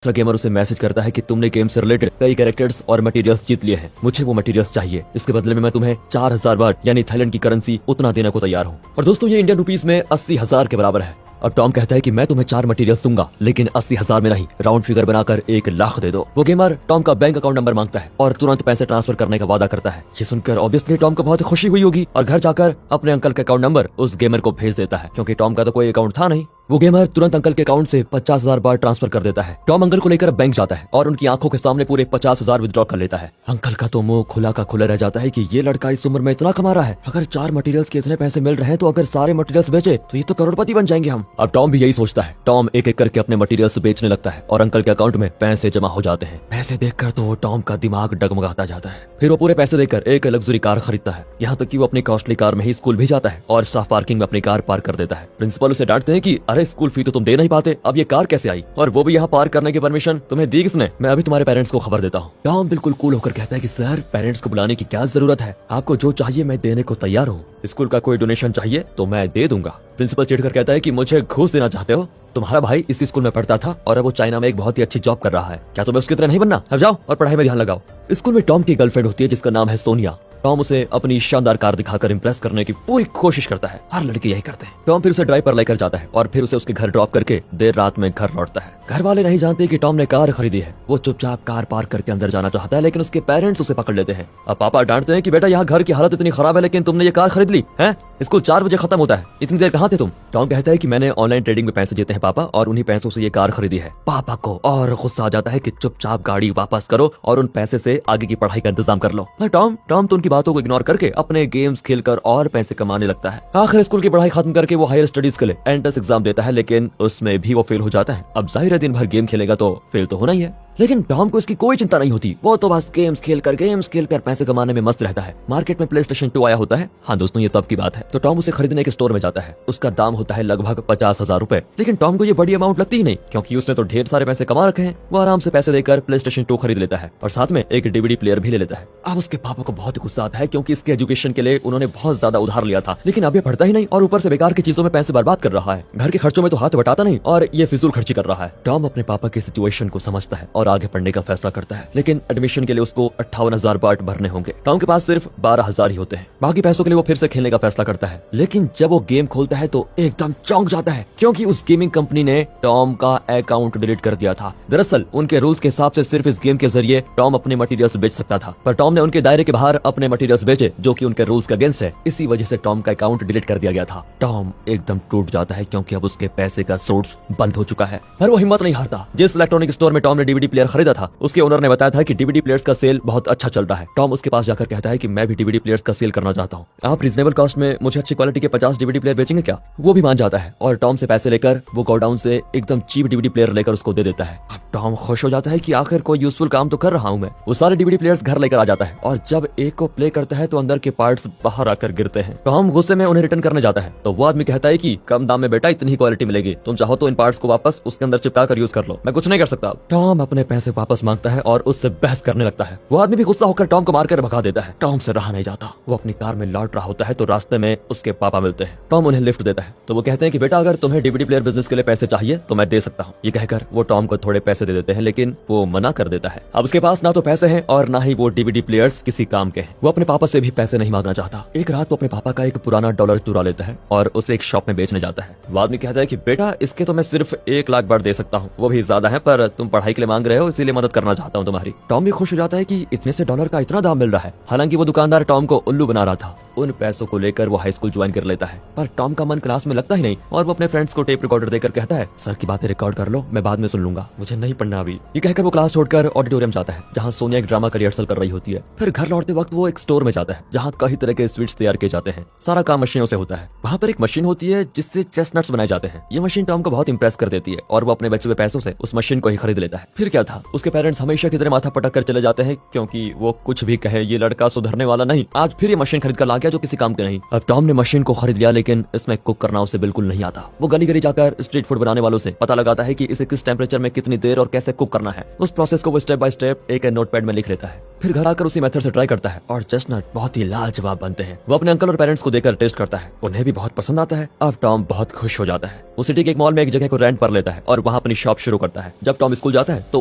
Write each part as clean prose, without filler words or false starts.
दूसरा गेमर उसे मैसेज करता है कि तुमने गेम से रिलेटेड कई कैरेक्टर्स और मटेरियल्स जीत लिए हैं, मुझे वो मटेरियल्स चाहिए, इसके बदले में मैं तुम्हें 4000 बार यानी थाईलैंड की करेंसी उतना देने को तैयार हूँ। और दोस्तों ये इंडियन रुपीस में 80,000 के बराबर है। अब टॉम कहता है कि मैं तुम्हें 4 मटेरियल्स दूंगा, लेकिन 80,000 में नहीं, राउंड फिगर बनाकर 1 लाख दे दो। वो गेमर टॉम का बैंक अकाउंट नंबर मांगता है और तुरंत पैसे ट्रांसफर करने का वादा करता है। ये सुनकर ऑब्वियसली टॉम को बहुत खुशी हुई होगी और घर जाकर अपने अंकल का अकाउंट नंबर उस गेमर को भेज देता है, क्योंकि टॉम का तो कोई अकाउंट था नहीं। वो गेमर तुरंत अंकल के अकाउंट से 50,000 बार ट्रांसफर कर देता है। टॉम अंकल को लेकर बैंक जाता है और उनकी आंखों के सामने पूरे 50,000 विड्रॉ कर लेता है। अंकल का तो मुंह खुला का खुला रह जाता है कि ये लड़का इस उम्र में इतना कमा रहा है, अगर 4 मटेरियल्स के इतने पैसे मिल रहे हैं तो अगर सारे मटेरियल्स बेचे तो ये तो करोड़पति बन जाएंगे हम। अब टॉम भी यही सोचता है। टॉम एक एक करके अपने मटेरियल्स बेचने लगता है और अंकल के अकाउंट में पैसे जमा हो जाते हैं। पैसे देखकर तो टॉम का दिमाग डगमगाता जाता है। फिर वो पूरे पैसे देकर एक लग्जरी कार खरीदता है, यहाँ तक कि वो अपनी कॉस्टली कार में ही स्कूल भी जाता है और स्टाफ पार्किंग में अपनी कार पार्क कर देता है। प्रिंसिपल उसे डांटते हैं कि अरे स्कूल फी तो तुम दे नहीं पाते, अब ये कार कैसे आई, और वो भी यहाँ पार्क करने की परमिशन तुम्हें दी किसने, मैं अभी तुम्हारे पेरेंट्स को खबर देता हूँ। टॉम बिल्कुल कूल होकर कहता है कि सर पेरेंट्स को बुलाने की क्या जरूरत है, आपको जो चाहिए मैं देने को तैयार हूँ, स्कूल का कोई डोनेशन चाहिए तो मैं दे दूंगा। प्रिंसिपल चिढ़कर कहता है कि मुझे घूस देना चाहते हो, तुम्हारा भाई इसी स्कूल में पढ़ता था और अब वो चाइना में एक बहुत ही अच्छी जॉब कर रहा है, क्या तुम्हें उसकी तरह नहीं बनना, अब जाओ और पढ़ाई में ध्यान लगाओ। स्कूल में टॉम की गर्लफ्रेंड होती है जिसका नाम है सोनिया। टॉम उसे अपनी शानदार कार दिखाकर इंप्रेस करने की पूरी कोशिश करता है, हर लड़के यही करते हैं। टॉम फिर उसे ड्राइव पर लेकर जाता है और फिर उसे उसके घर ड्रॉप करके देर रात में घर लौटता है। घर वाले नहीं जानते कि टॉम ने कार खरीदी है। वो चुपचाप कार पार्क करके अंदर जाना चाहता है, लेकिन उसके पेरेंट्स उसे पकड़ लेते हैं। अब पापा डांटते हैं कि बेटा यहाँ घर की हालत इतनी खराब है, लेकिन तुमने ये कार खरीद ली है, स्कूल 4 बजे खत्म होता है, इतनी देर कहाँ थे तुम। टॉम कहता है कि मैंने ऑनलाइन ट्रेडिंग में पैसे जीते हैं पापा, और उन्हीं पैसों से ये कार खरीदी है। पापा को और गुस्सा आ जाता है कि चुपचाप गाड़ी वापस करो और उन पैसे से आगे की पढ़ाई का इंतजाम कर लो। पर टॉम तो उनकी बातों को इग्नोर करके अपने गेम्स खेलकर और पैसे कमाने लगता है। आखिर स्कूल की पढ़ाई खत्म करके वो हायर स्टडीज के लिए एंट्रेंस एग्जाम देता है, लेकिन उसमें भी वो फेल हो जाता है। अब जाहिर है दिन भर गेम खेलेगा तो फेल तो होना ही है, लेकिन टॉम को इसकी कोई चिंता नहीं होती। वो तो बस गेम्स खेलकर पैसे कमाने में मस्त रहता है। मार्केट में PlayStation 2 आया होता है, हाँ दोस्तों ये तब की बात है। तो टॉम उसे खरीदने के स्टोर में जाता है। उसका दाम होता है लगभग 50,000 रुपए, लेकिन टॉम को ये बड़ी अमाउंट लगती ही नहीं, क्योंकि उसने तो ढेर सारे पैसे कमा रखे हैं। वो आराम से पैसे देकर PlayStation 2 खरीद लेता है और साथ में एक DVD प्लेयर भी ले लेता है। अब उसके पापा को बहुत गुस्सा आता है, क्योंकि इसके एजुकेशन के लिए उन्होंने बहुत ज्यादा उधार लिया था, लेकिन अब ये पढ़ता ही नहीं और ऊपर से बेकार की चीजों में पैसे बर्बाद कर रहा है। घर के खर्चों में तो हाथ बटाता नहीं और ये फिजूल खर्ची कर रहा है। टॉम अपने पापा की सिचुएशन को समझता है और आगे पढ़ने का फैसला करता है, लेकिन एडमिशन के लिए उसको 58,000 बाट भरने होंगे। टॉम के पास सिर्फ 12,000 ही होते हैं। बाकी पैसों के लिए वो फिर से खेलने का फैसला करता है, लेकिन जब वो गेम खोलता है तो एकदम चौंक जाता है, क्योंकि उस गेमिंग कंपनी ने टॉम का अकाउंट डिलीट कर दिया था। दरअसल उनके रूल्स के हिसाब से सिर्फ इस गेम के जरिए टॉम अपने मटेरियल्स बेच सकता था, पर टॉम ने उनके दायरे के बाहर अपने मटेरियल्स बेचे, जो कि उनके रूल्स के अगेंस्ट है। इसी वजह से टॉम का अकाउंट डिलीट कर दिया गया था। टॉम एकदम टूट जाता है, क्योंकि अब उसके पैसे का सोर्स बंद हो चुका है। पर वो हिम्मत नहीं हारता। जिस इलेक्ट्रॉनिक स्टोर में टॉम ने DVD प्लेयर खरीदा था, उसके ओनर ने बताया था कि DVD प्लेयर्स का सेल बहुत अच्छा चल रहा है। टॉम उसके पास जाकर कहता है कि मैं भी DVD प्लेयर्स का सेल करना चाहता हूँ, आप रीजनेबल कॉस्ट में मुझे अच्छी क्वालिटी के 50 DVD प्लेयर बेचेंगे क्या। वो भी मान जाता है और टॉम से पैसे लेकर वो गोडाउन से एकदम चीप DVD प्लेयर लेकर उसको दे देता है। अब टॉम खुश हो जाता है कि आखिर कोई यूजफुल काम तो कर रहा हूँ मैं। वो सारे DVD प्लेयर्स घर लेकर आ जाता है और जब एक को प्ले करता है तो अंदर के पार्ट्स बाहर आकर गिरते हैं। टॉम गुस्से में उन्हें रिटर्न करने जाता है, तो वो आदमी कहता है कि कम दाम में बेटा इतनी ही क्वालिटी मिलेगी, तुम चाहो तो इन पार्ट्स को वापस उसके अंदर चिपका कर यूज कर लो, मैं कुछ नहीं कर सकता। टॉम अपने पैसे वापस मांगता है और उससे बहस करने लगता है। वो आदमी भी गुस्सा होकर टॉम को मारकर भगा देता है। टॉम से रहा नहीं जाता। वो अपनी कार में लौट रहा होता है तो रास्ते में उसके पापा मिलते हैं। टॉम उन्हें लिफ्ट देता है, तो वो कहते हैं कि बेटा अगर तुम्हें DVD प्लेयर बिजनेस के लिए पैसे चाहिए तो मैं दे सकता हूँ। ये कहकर वो टॉम को थोड़े पैसे दे देते हैं, लेकिन वो मना कर देता है। अब उसके पास ना तो पैसे हैं और ना ही वो DVD प्लेयर्स किसी काम के हैं। वो अपने पापा से भी पैसे नहीं मांगना चाहता। एक रात वो अपने पापा का एक पुराना डॉलर चुरा लेता है और उसे एक शॉप में बेचने जाता है। वो आदमी कहता है कि बेटा इसके तो मैं सिर्फ 1 लाख बार दे सकता हूँ, वो भी ज्यादा है, पर तुम पढ़ाई के लिए मांग रहे हो इसीलिए मदद करना चाहता हूँ तुम्हारी। टॉम भी खुश हो जाता है कि इतने से डॉलर का इतना दाम मिल रहा है। हालांकि वो दुकानदार टॉम को उल्लू बना रहा था। उन पैसों को लेकर वो हाई स्कूल ज्वाइन कर लेता है, पर टॉम का मन क्लास में लगता ही नहीं और वो अपने फ्रेंड्स को टेप रिकॉर्डर देकर कहता है सर की बातें रिकॉर्ड कर लो, मैं बाद में सुन लूंगा, मुझे नहीं पढ़ना अभी। ये कहकर वो क्लास छोड़कर ऑडिटोरियम जाता है, जहाँ सोनिया एक ड्रामा का रिहर्सल कर रही होती है। फिर घर लौटते वक्त वो एक स्टोर में जाता है, जहाँ कई तरह के स्वीट्स तैयार किए जाते हैं। सारा काम मशीनों से होता है। वहाँ पर एक मशीन होती है जिससे चेस्टनट्स बनाए जाते हैं। ये मशीन टॉम को बहुत इंप्रेस कर देती है और वो अपने बचे हुए पैसों से उस मशीन को ही खरीद लेता है। फिर क्या था, उसके पेरेंट्स हमेशा की तरह माथा पटक कर चले जाते हैं, क्योंकि वो कुछ भी कहे ये लड़का सुधरने वाला नहीं। आज फिर ये मशीन खरीद कर ला गया जो किसी काम के नहीं। अब टॉम ने मशीन को खरीद लिया, लेकिन इसमें कुक करना उसे बिल्कुल नहीं आता। वो गली गली जाकर स्ट्रीट फूड बनाने वालों से पता लगाता है कि इसे किस टेम्परेचर में कितनी देर और कैसे कुक करना है। उस प्रोसेस को वो स्टेप बाय स्टेप एक नोटपैड में लिख लेता है। फिर घर आकर उसी मेथड से ट्राई करता है और चेस्टनट बहुत ही लाजवाब बनते हैं। वो अपने अंकल और पेरेंट्स को देकर टेस्ट करता है, उन्हें भी बहुत पसंद आता है। अब टॉम बहुत खुश हो जाता है। वो सिटी के एक मॉल में एक जगह को रेंट पर लेता है और वहाँ अपनी शॉप शुरू करता है। जब टॉम स्कूल जाता है तो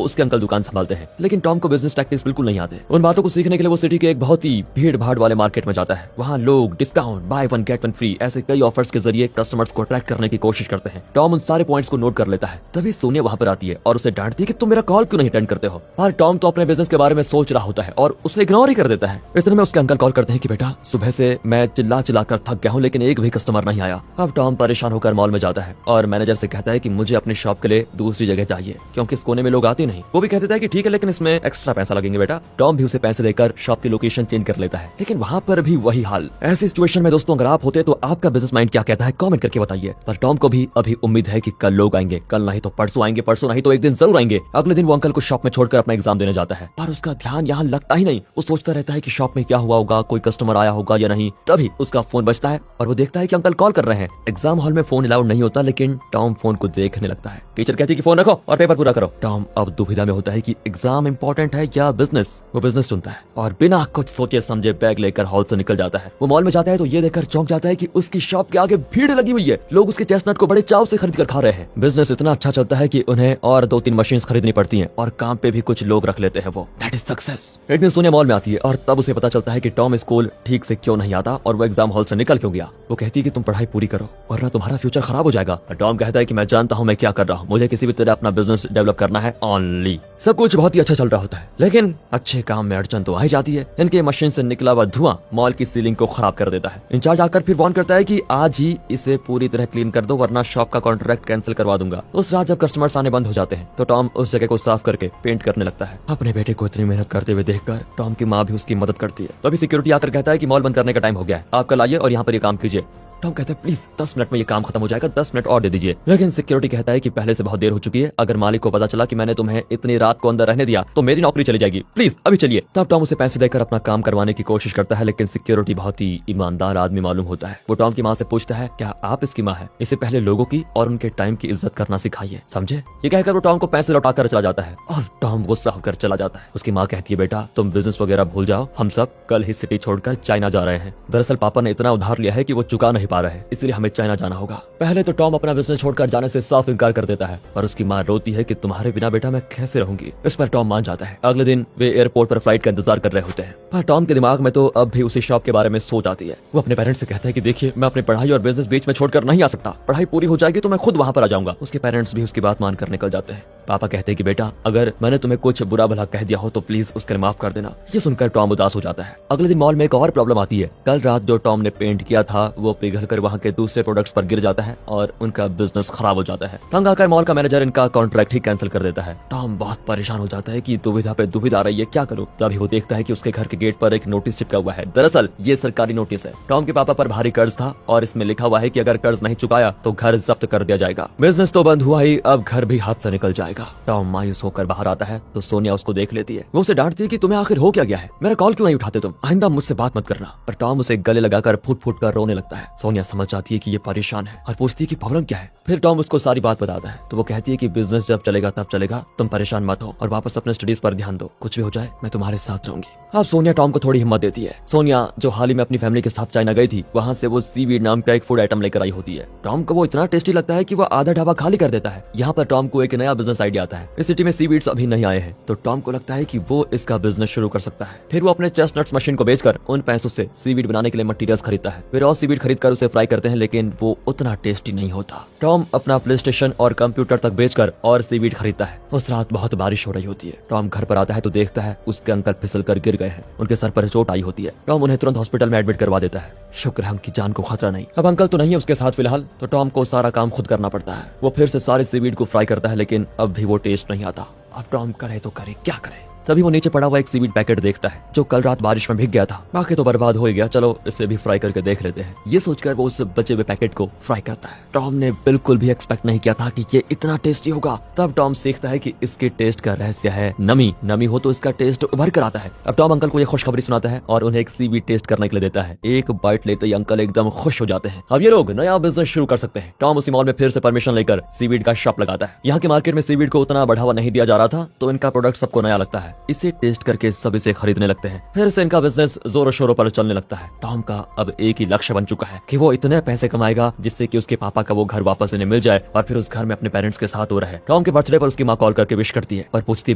उसके अंकल दुकान संभालते हैं, लेकिन टॉम को बिजनेस टैक्टिक्स बिल्कुल नहीं आते। उन बातों को सीखने के लिए वो सिटी के एक बहुत ही भीड़ भाड़ वाले मार्केट में जाता है। वहाँ लोग discount, by one get one free ऐसे कई ऑफर्स के जरिए कस्टमर्स को अट्रैक्ट करने की कोशिश करते हैं। टॉम उन सारे पॉइंट्स को नोट कर लेता है। तभी सोनिया वहाँ पर आती है और उसे डांटती है कि तुम मेरा कॉल क्यों नहीं अटेंड करते हो। पर टॉम तो अपने बिजनेस के बारे में सोच रहा होता है और उसे इग्नोर ही कर देता है। इतने में उसके अंकल कॉल करते हैं कि बेटा सुबह से मैं चिल्ला चिल्ला कर थक गया हूँ, लेकिन एक भी कस्टमर नहीं आया। अब टॉम परेशान होकर मॉल में जाता है और मैनेजर से कहता है कि मुझे अपनी शॉप के लिए दूसरी जगह चाहिए क्योंकि इस कोने में लोग आते नहीं। वो भी कहता है कि ठीक है, लेकिन इसमें एक्स्ट्रा पैसा लगेंगे बेटा। टॉम भी उसे पैसे देकर शॉप की लोकेशन चेंज कर लेता है, लेकिन वहाँ पर भी वही हाल। ऐसी सिचुएशन में दोस्तों अगर आप होते तो आपका बिजनेस माइंड क्या कहता है कमेंट करके बताइए। पर टॉम को भी अभी उम्मीद है कि कल लोग आएंगे, कल नहीं तो परसों आएंगे, परसों नहीं तो एक दिन जरूर आएंगे। अगले दिन वो अंकल को शॉप में छोड़कर अपना एग्जाम देने जाता है, पर उसका ध्यान यहाँ लगता ही नहीं। वो सोचता रहता है कि शॉप में क्या हुआ होगा, कोई कस्टमर आया होगा या नहीं। तभी उसका फोन बजता है और वो देखता है कि अंकल कॉल कर रहे हैं। एग्जाम हॉल में फोन अलाउड नहीं होता, लेकिन टॉम फोन को देखने लगता है। टीचर कहती है कि फोन रखो और पेपर पूरा करो। टॉम अब दुविधा में होता है कि एग्जाम इंपॉर्टेंट है या बिजनेस। वो बिजनेस चुनता है और बिना कुछ सोचे समझे बैग लेकर हॉल से निकल जाता है। वो मॉल में जाता है तो ये देखकर चौंक जाता है कि उसकी शॉप के आगे भीड़ लगी हुई है। लोग उसके चेस्टनट को बड़े चाव से खरीद कर खा रहे हैं। बिजनेस इतना अच्छा चलता है कि उन्हें और 2-3 मशीन खरीदनी पड़ती हैं और काम पे भी कुछ लोग रख लेते हैं। वो दैट इज सक्सेस। एक दिन सोनिया मॉल में आती है और तब उसे पता चलता है कि टॉम स्कूल ठीक से क्यों नहीं आता और वो एग्जाम हॉल से निकल क्यों गया। वो कहती है कि तुम पढ़ाई पूरी करो वरना तुम्हारा फ्यूचर खराब हो जाएगा। टॉम कहता है कि मैं जानता हूँ मैं क्या कर रहा हूँ, मुझे किसी भी तरह अपना बिजनेस डेवलप करना है ओनली। सब कुछ बहुत ही अच्छा चल रहा होता है, लेकिन अच्छे काम में अड़चन तो आ ही जाती है। इनके मशीन से निकला हुआ धुआं मॉल की सीलिंग को खराब कर देता है। इंचार्ज आकर फिर वार्न करता है कि आज ही इसे पूरी तरह क्लीन कर दो वरना शॉप का कॉन्ट्रैक्ट कैंसिल करवा दूंगा। उस रात जब कस्टमर्स आने बंद हो जाते हैं तो टॉम उस जगह को साफ करके पेंट करने लगता है। अपने बेटे को इतनी मेहनत करते हुए देखकर टॉम की माँ भी उसकी मदद करती है। तभी सिक्योरिटी आकर कहता है कि मॉल बंद करने का टाइम हो गया है, आप कल आइए और यहाँ पर ये काम कीजिए। टॉम कहता है प्लीज 10 मिनट में ये काम खत्म हो जाएगा, 10 मिनट और दे दीजिए। लेकिन सिक्योरिटी कहता है कि पहले से बहुत देर हो चुकी है, अगर मालिक को पता चला कि मैंने तुम्हें इतनी रात को अंदर रहने दिया तो मेरी नौकरी चली जाएगी, प्लीज अभी चलिए। तब टॉम उसे पैसे देकर अपना काम करवाने की कोशिश करता है, लेकिन सिक्योरिटी बहुत ही ईमानदार आदमी मालूम होता है। वो टॉम की माँ से पूछता है क्या आप इसकी माँ है? इसे पहले लोगों की और उनके टाइम की इज्जत करना सिखाइए, समझे? ये कहकर वो टॉम को पैसे लौटाकर चला जाता है और टॉम गुस्सा होकर चला जाता है। उसकी माँ कहती है बेटा तुम बिजनेस वगैरह भूल जाओ, हम सब कल ही सिटी छोड़कर चाइना जा रहे हैं। दरअसल पापा ने इतना उधार लिया है कि वो चुका नहीं पा रहे, इसलिए हमें चाइना जाना होगा। पहले तो टॉम अपना बिजनेस छोड़कर जाने से साफ इनकार कर देता है, पर उसकी माँ रोती है कि तुम्हारे बिना बेटा मैं कैसे रहूंगी। इस पर टॉम मान जाता है। अगले दिन वे एयरपोर्ट पर फ्लाइट का इंतजार कर रहे होते हैं, पर टॉम के दिमाग में तो अब भी उसी शॉप के बारे में सोच आती है। वो अपने पेरेंट्स से कहता है कि देखिए मैं अपनी पढ़ाई और बिजनेस बीच में छोड़कर नहीं आ सकता, पढ़ाई पूरी हो जाएगी तो मैं खुद वहाँ पर आ जाऊंगा। उसके पेरेंट्स भी उसकी बात मानकर निकल जाते हैं। पापा कहते हैं कि बेटा अगर मैंने तुम्हें कुछ बुरा भला कह दिया हो तो प्लीज उसके लिए माफ कर देना। ये सुनकर टॉम उदास हो जाता है। अगले दिन मॉल में एक और प्रॉब्लम आती है। कल रात जो टॉम ने पेंट किया था वो पिघलकर वहाँ के दूसरे प्रोडक्ट्स पर गिर जाता है और उनका बिजनेस खराब हो जाता है। तंग आकर मॉल का मैनेजर इनका कॉन्ट्रैक्ट ही कैंसिल कर देता है। टॉम बहुत परेशान हो जाता है कि दुविधा पे दुविधा आ रही है, क्या करूं? तभी वो देखता है कि उसके घर के गेट पर एक नोटिस चिपका हुआ है। दरअसल ये सरकारी नोटिस है। टॉम के पापा पर भारी कर्ज था और इसमें लिखा हुआ है कि अगर कर्ज नहीं चुकाया तो घर जब्त कर दिया जाएगा। बिजनेस तो बंद हुआ ही, अब घर भी हाथ से निकल जाएगा। टॉम मायूस होकर बाहर आता है तो सोनिया उसको देख लेती है। वो उसे डांटती है कि तुम्हें आखिर हो क्या गया है, मेरा कॉल क्यों नहीं उठाते तुम, आइंदा मुझसे बात मत करना। पर टॉम उसे गले लगाकर फुट फुट कर रोने लगता है। सोनिया समझ जाती है कि ये परेशान है और पूछती है कि प्रॉब्लम क्या है। फिर टॉम उसको सारी बात बताता है तो वो कहती है कि बिजनेस जब चलेगा तब चलेगा, तुम परेशान मत हो और वापस अपने स्टडीज पर ध्यान दो, कुछ भी हो जाए मैं तुम्हारे साथ रहूंगी। अब सोनिया टॉम को थोड़ी हिम्मत देती है। सोनिया जो हाल ही में अपनी फैमिली के साथ चाइना गई थी, वहाँ से वो सीवीड नाम का एक फूड आइटम लेकर आई होती है। टॉम को वो इतना टेस्टी लगता है कि वो आधा ढाबा खाली कर देता है। यहाँ पर टॉम को एक नया बिजनेस आइडिया आता है। इस सिटी में सीवीड्स अभी नहीं आए हैं तो टॉम को लगता है कि वो इसका बिजनेस शुरू कर सकता है। फिर वो अपने चेस्टनट्स मशीन को बेचकर उन पैसों से सीवीड बनाने के लिए मटेरियल्स खरीदता है। फिर और सीवीड खरीद कर उसे फ्राई करते हैं, लेकिन वो उतना टेस्टी नहीं होता। टॉम अपना प्ले स्टेशन और कंप्यूटर तक बेचकर और सीवीड खरीदता है। उस रात बहुत बारिश हो रही होती है। टॉम घर पर आता है तो देखता है उसके अंकल फिसल कर गिर गए हैं, उनके सर पर चोट आई होती है। टॉम उन्हें तुरंत हॉस्पिटल में एडमिट करवा देता है। शुक्र है उनकी जान को खतरा नहीं। अब अंकल तो नहीं है उसके साथ फिलहाल, तो टॉम को सारा काम खुद करना पड़ता है। वो फिर से सारे सीवीड को फ्राई करता है, लेकिन अब भी वो टेस्ट नहीं आता। अब टॉम करे तो करे क्या करे। तभी वो नीचे पड़ा हुआ एक सीवीड पैकेट देखता है जो कल रात बारिश में भीग गया था। बाकी तो बर्बाद हो ही गया, चलो इसे भी फ्राई करके देख लेते हैं। ये सोचकर वो उस बचे हुए पैकेट को फ्राई करता है। टॉम ने बिल्कुल भी एक्सपेक्ट नहीं किया था कि ये इतना टेस्टी होगा। तब टॉम सीखता है कि इसके टेस्ट का रहस्य है नमी। नमी हो तो इसका टेस्ट उभर कर आता है। अब टॉम अंकल को ये खुशखबरी सुनाता है और उन्हें एक सीवीड टेस्ट करने के लिए देता है। एक बाइट लेते ही अंकल एकदम खुश हो जाते हैं। अब ये लोग नया बिजनेस शुरू कर सकते हैं। टॉम उसी मॉल में फिर से परमिशन लेकर सीवीड का शॉप लगाता है। यहाँ के मार्केट में सीवीड को उतना बढ़ावा नहीं दिया जा रहा था तो इनका प्रोडक्ट सबको नया लगता है। इसे टेस्ट करके सब इसे खरीदने लगते हैं। फिर से इनका बिजनेस जोरों शोरों पर चलने लगता है। टॉम का अब एक ही लक्ष्य बन चुका है कि वो इतने पैसे कमाएगा जिससे कि उसके पापा का वो घर वापस इन्हें मिल जाए और फिर उस घर में अपने पेरेंट्स के साथ हो रहे। टॉम के बर्थडे पर उसकी माँ कॉल करके विश करती है और पूछती है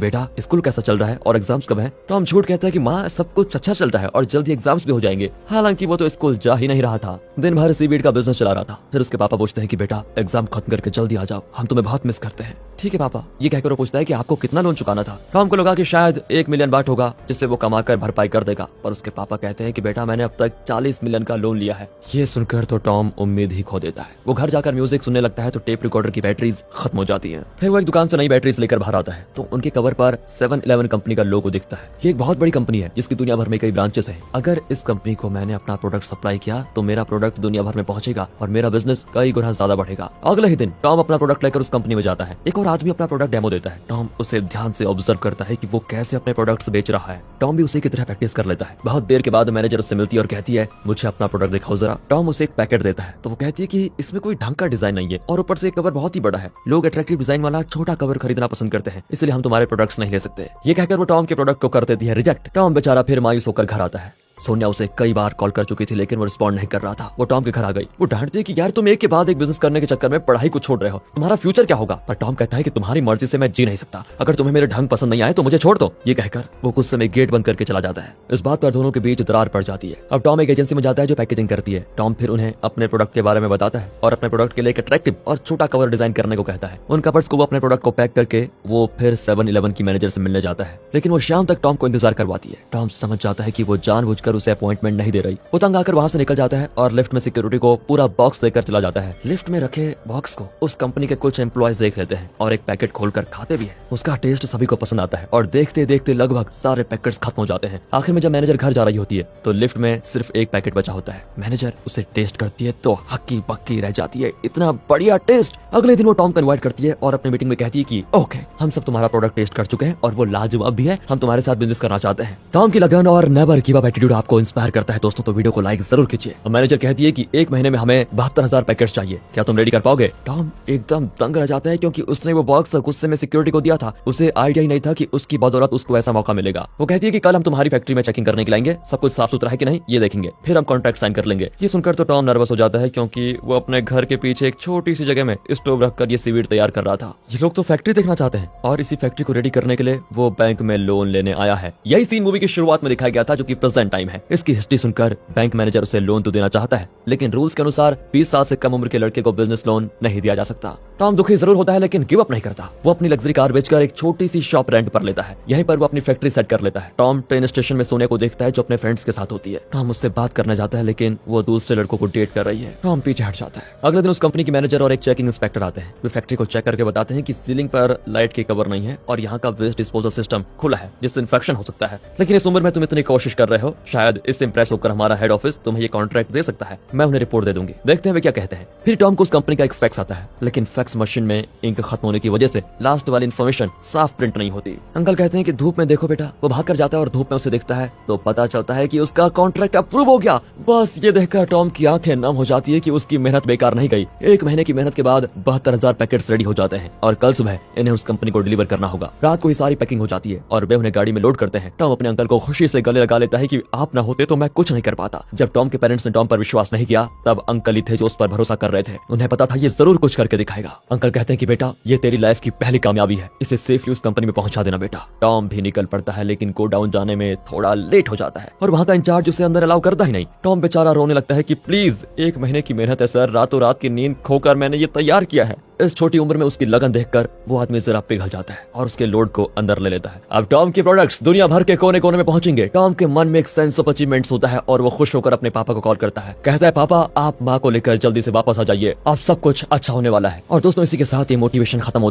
बेटा स्कूल कैसा चल रहा है और एग्जाम्स कब है। टॉम झूठ कहता है कि माँ सब कुछ अच्छा चल रहा है और जल्दी एग्जाम्स भी हो जाएंगे। हालांकि वो तो स्कूल जा ही नहीं रहा था, दिन भर सीवीड का बिजनेस चला रहा था। फिर उसके पापा पूछते हैं कि बेटा एग्जाम खत्म करके जल्दी आ जाओ, हम तुम्हें बहुत मिस करते हैं। ठीक है पापा, ये कहकर वो पूछता है कि आपको कितना लोन चुकाना था। टॉम को लगा कि शायद 1 मिलियन बात होगा जिससे वो कमाकर भरपाई कर देगा, पर उसके पापा कहते हैं कि बेटा मैंने अब तक 40 मिलियन का लोन लिया है। ये सुनकर तो टॉम उम्मीद ही खो देता है। वो घर जाकर म्यूजिक सुनने लगता है तो टेप रिकॉर्डर की बैटरीज खत्म हो जाती है। फिर वो एक दुकान से नई बैटरीज लेकर बाहर आता है तो उनके कवर पर 7-Eleven कंपनी का लोगो दिखता है। ये एक बहुत बड़ी कंपनी है जिसकी दुनिया भर में कई ब्रांचेस हैं। अगर इस कंपनी को मैंने अपना प्रोडक्ट सप्लाई किया तो मेरा प्रोडक्ट दुनिया भर में पहुंचेगा और मेरा बिजनेस कई गुना ज्यादा बढ़ेगा। अगले ही दिन टॉम अपना प्रोडक्ट लेकर उस कंपनी में जाता है। एक और आदमी अपना प्रोडक्ट डेमो देता है। टॉम उसे ध्यान से ऑब्जर्व करता है कि वो कैसे अपने प्रोडक्ट्स बेच रहा है। टॉम भी उसी की तरह प्रैक्टिस कर लेता है। बहुत देर के बाद मैनेजर उससे मिलती है और कहती है मुझे अपना प्रोडक्ट दिखाओ जरा। टॉम उसे एक पैकेट देता है तो वो कहती है कि इसमें कोई ढंग का डिजाइन नहीं है और ऊपर से कवर बहुत ही बड़ा है। लोग अट्रैक्टिव डिजाइन वाला छोटा कवर खरीदना पसंद करते हैं, इसलिए हम तुम्हारे प्रोडक्ट्स नहीं ले सकते। ये कहकर वो टॉम के प्रोडक्ट को कर देती है रिजेक्ट। टॉम बेचारा फिर मायूस होकर घर आता है। सोनिया उसे कई बार कॉल कर चुकी थी लेकिन वो रिस्पॉन्ड नहीं कर रहा था। वो टॉम के घर आ गई। वो डांटती है कि यार तुम एक के बाद एक बिजनेस करने के चक्कर में पढ़ाई को छोड़ रहे हो, तुम्हारा फ्यूचर क्या होगा। पर टॉम कहता है कि तुम्हारी मर्जी से मैं जी नहीं सकता, अगर तुम्हें मेरे ढंग पसंद नहीं आए तो मुझे छोड़ दो। ये कहकर वो कुछ समय गेट बंद करके चला जाता है। इस बात पर दोनों के बीच दरार पड़ जाती है। अब टॉम एक एजेंसी में जाता है जो पैकेजिंग करती है। टॉम फिर उन्हें अपने प्रोडक्ट के बारे में बताता है और अपने प्रोडक्ट के लिए एक अट्रैक्टिव और छोटा कवर डिजाइन करने को कहता है। उन कवर्स को वो अपने प्रोडक्ट को पैक करके वो फिर 7-Eleven की मैनेजर से मिलने जाता है, लेकिन वो शाम तक टॉम को इंतजार करवाती है। टॉम समझ जाता है कि वो जानबूझकर उसे अपॉइंटमेंट नहीं दे रही। वो तंग आकर वहां से निकल जाता है और लिफ्ट में सिक्योरिटी को पूरा बॉक्स देकर चला जाता है। लिफ्ट में रखे बॉक्स को उस कंपनी के कुछ एम्प्लॉयज देख लेते हैं और एक पैकेट खोलकर खाते भी हैं। उसका टेस्ट सभी को पसंद आता है और देखते देखते लगभग सारे पैकेट्स खत्म हो जाते हैं। आखिर में जब मैनेजर घर जा रही होती है तो लिफ्ट में सिर्फ एक पैकेट बचा होता है। मैनेजर उसे टेस्ट करती है तो हक्की बक्की रह जाती है, इतना बढ़िया टेस्ट। अगले दिन वो टॉम को इनवाइट करती है और अपने मीटिंग में कहती है कि ओके हम सब तुम्हारा प्रोडक्ट टेस्ट कर चुके हैं और वो लाजवाब भी है, हम तुम्हारे साथ बिजनेस करना चाहते हैं। टॉम की लगन और नेवर गिव अप एटीट्यूड आपको इंस्पायर करता है दोस्तों, तो वीडियो को लाइक जरूर कीजिए। मैनेजर कहती है कि 1 महीने में हमें 72,000 पैकेट्स चाहिए, क्या तुम रेडी कर पाओगे। टॉम एकदम दंग रह जाता है क्योंकि उसने वो बॉक्स गुस्से में सिक्योरिटी को दिया था। उसे आइडिया ही नहीं था कि उसकी बदौलत उसको ऐसा मौका मिलेगा। वो कहती है कि कल हम तुम्हारी फैक्ट्री में चेकिंग करने के लाएंगे, सब कुछ साफ सुथरा है कि नहीं ये देखेंगे, फिर हम कॉन्ट्रैक्ट साइन कर लेंगे। ये सुनकर तो टॉम नर्वस हो जाता है क्योंकि वो अपने घर के पीछे एक छोटी सी जगह में स्टोव रखकर ये सीवीड तैयार कर रहा था। ये लोग तो फैक्ट्री देखना चाहते हैं और इसी फैक्ट्री को रेडी करने के लिए वो बैंक में लोन लेने आया है। यही सीन मूवी की शुरुआत में दिखाया गया था जो कि प्रेजेंट टाइम है। इसकी हिस्ट्री सुनकर बैंक मैनेजर उसे लोन तो देना चाहता है लेकिन रूल्स के अनुसार 20 साल से कम उम्र के लड़के को बिजनेस लोन नहीं दिया जा सकता। टॉम दुखी जरूर होता है लेकिन गिव अप नहीं करता। वो अपनी लग्जरी कार बेचकर एक छोटी सी शॉप रेंट पर लेता है। यहीं पर वो अपनी फैक्ट्री सेट कर लेता है। टॉम ट्रेन स्टेशन में सोनिया को देखता है जो अपने फ्रेंड्स के साथ होती है। टॉम उससे बात करना चाहता है लेकिन वो दूसरे लड़कों को डेट कर रही है। टॉम पीछे हट जाता है। अगले दिन उस कंपनी की मैनेजर और एक चेकिंग इंस्पेक्टर आते हैं। वे फैक्ट्री को चेक करके बताते हैं कि सीलिंग पर लाइट की कवर नहीं है और यहाँ का वेस्ट डिस्पोजल सिस्टम खुला है जिससे इन्फेक्शन हो सकता है। लेकिन इस उम्र में तुम इतनी कोशिश कर रहे हो, शायद इससे इंप्रेस होकर हमारा हेड ऑफिस तुम्हें ये कॉन्ट्रैक्ट दे सकता है, मैं उन्हें रिपोर्ट दे दूंगी। देखते हैं वे क्या कहते हैं। फिर टॉम को उस कंपनी का एक फैक्स आता है लेकिन फैक्स मशीन में इंक खत्म होने की वजह से लास्ट वाली इन्फॉर्मेशन साफ प्रिंट नहीं होती। अंकल कहते हैं कि धूप में देखो बेटा। वो भाग कर जाता है और धूप में उसे देखता है तो पता चलता है कि उसका कॉन्ट्रैक्ट अप्रूव हो गया। बस ये देखकर टॉम की आंखें नम हो जाती है कि उसकी मेहनत बेकार नहीं गई। 1 महीने की मेहनत के बाद 72,000 पैकेट्स रेडी हो जाते हैं और कल सुबह इन्हें उस कंपनी को डिलीवर करना होगा। रात को ही सारी पैकिंग हो जाती है और वे उन्हें गाड़ी में लोड करते हैं। टॉम अपने अंकल को खुशी से गले लगा लेता है कि आप ना होते तो मैं कुछ नहीं कर पाता। जब टॉम के पेरेंट्स ने टॉम पर विश्वास नहीं किया तब अंकल ही थे जो उस पर भरोसा कर रहे थे। उन्हें पता था ये जरूर कुछ करके दिखाएगा। अंकल कहते हैं कि बेटा ये तेरी लाइफ की पहली कामयाबी है, इसे सेफली उस कंपनी में पहुंचा देना बेटा। टॉम भी निकल पड़ता है लेकिन गोडाउन जाने में थोड़ा लेट हो जाता है और वहां का इंचार्ज उसे अंदर अलाउ करता ही नहीं। टॉम बेचारा रोने लगता है कि प्लीज 1 महीने की मेहनत है सर, रातों रात की नींद खोकर मैंने ये तैयार किया है। इस छोटी उम्र में उसकी लगन देखकर वो आदमी जरा पिघल जाता है और उसके लोड को अंदर ले लेता है। अब टॉम के प्रोडक्ट्स दुनिया भर के कोने कोने में पहुंचेंगे। टॉम के मन में एक सेंस ऑफ अचीवमेंट्स होता है और वो खुश होकर अपने पापा को कॉल करता है। कहता है पापा आप माँ को लेकर जल्दी से वापस आ जाइए, अब सब कुछ अच्छा होने वाला है। और दोस्तों इसी के साथ ये मोटिवेशन खत्म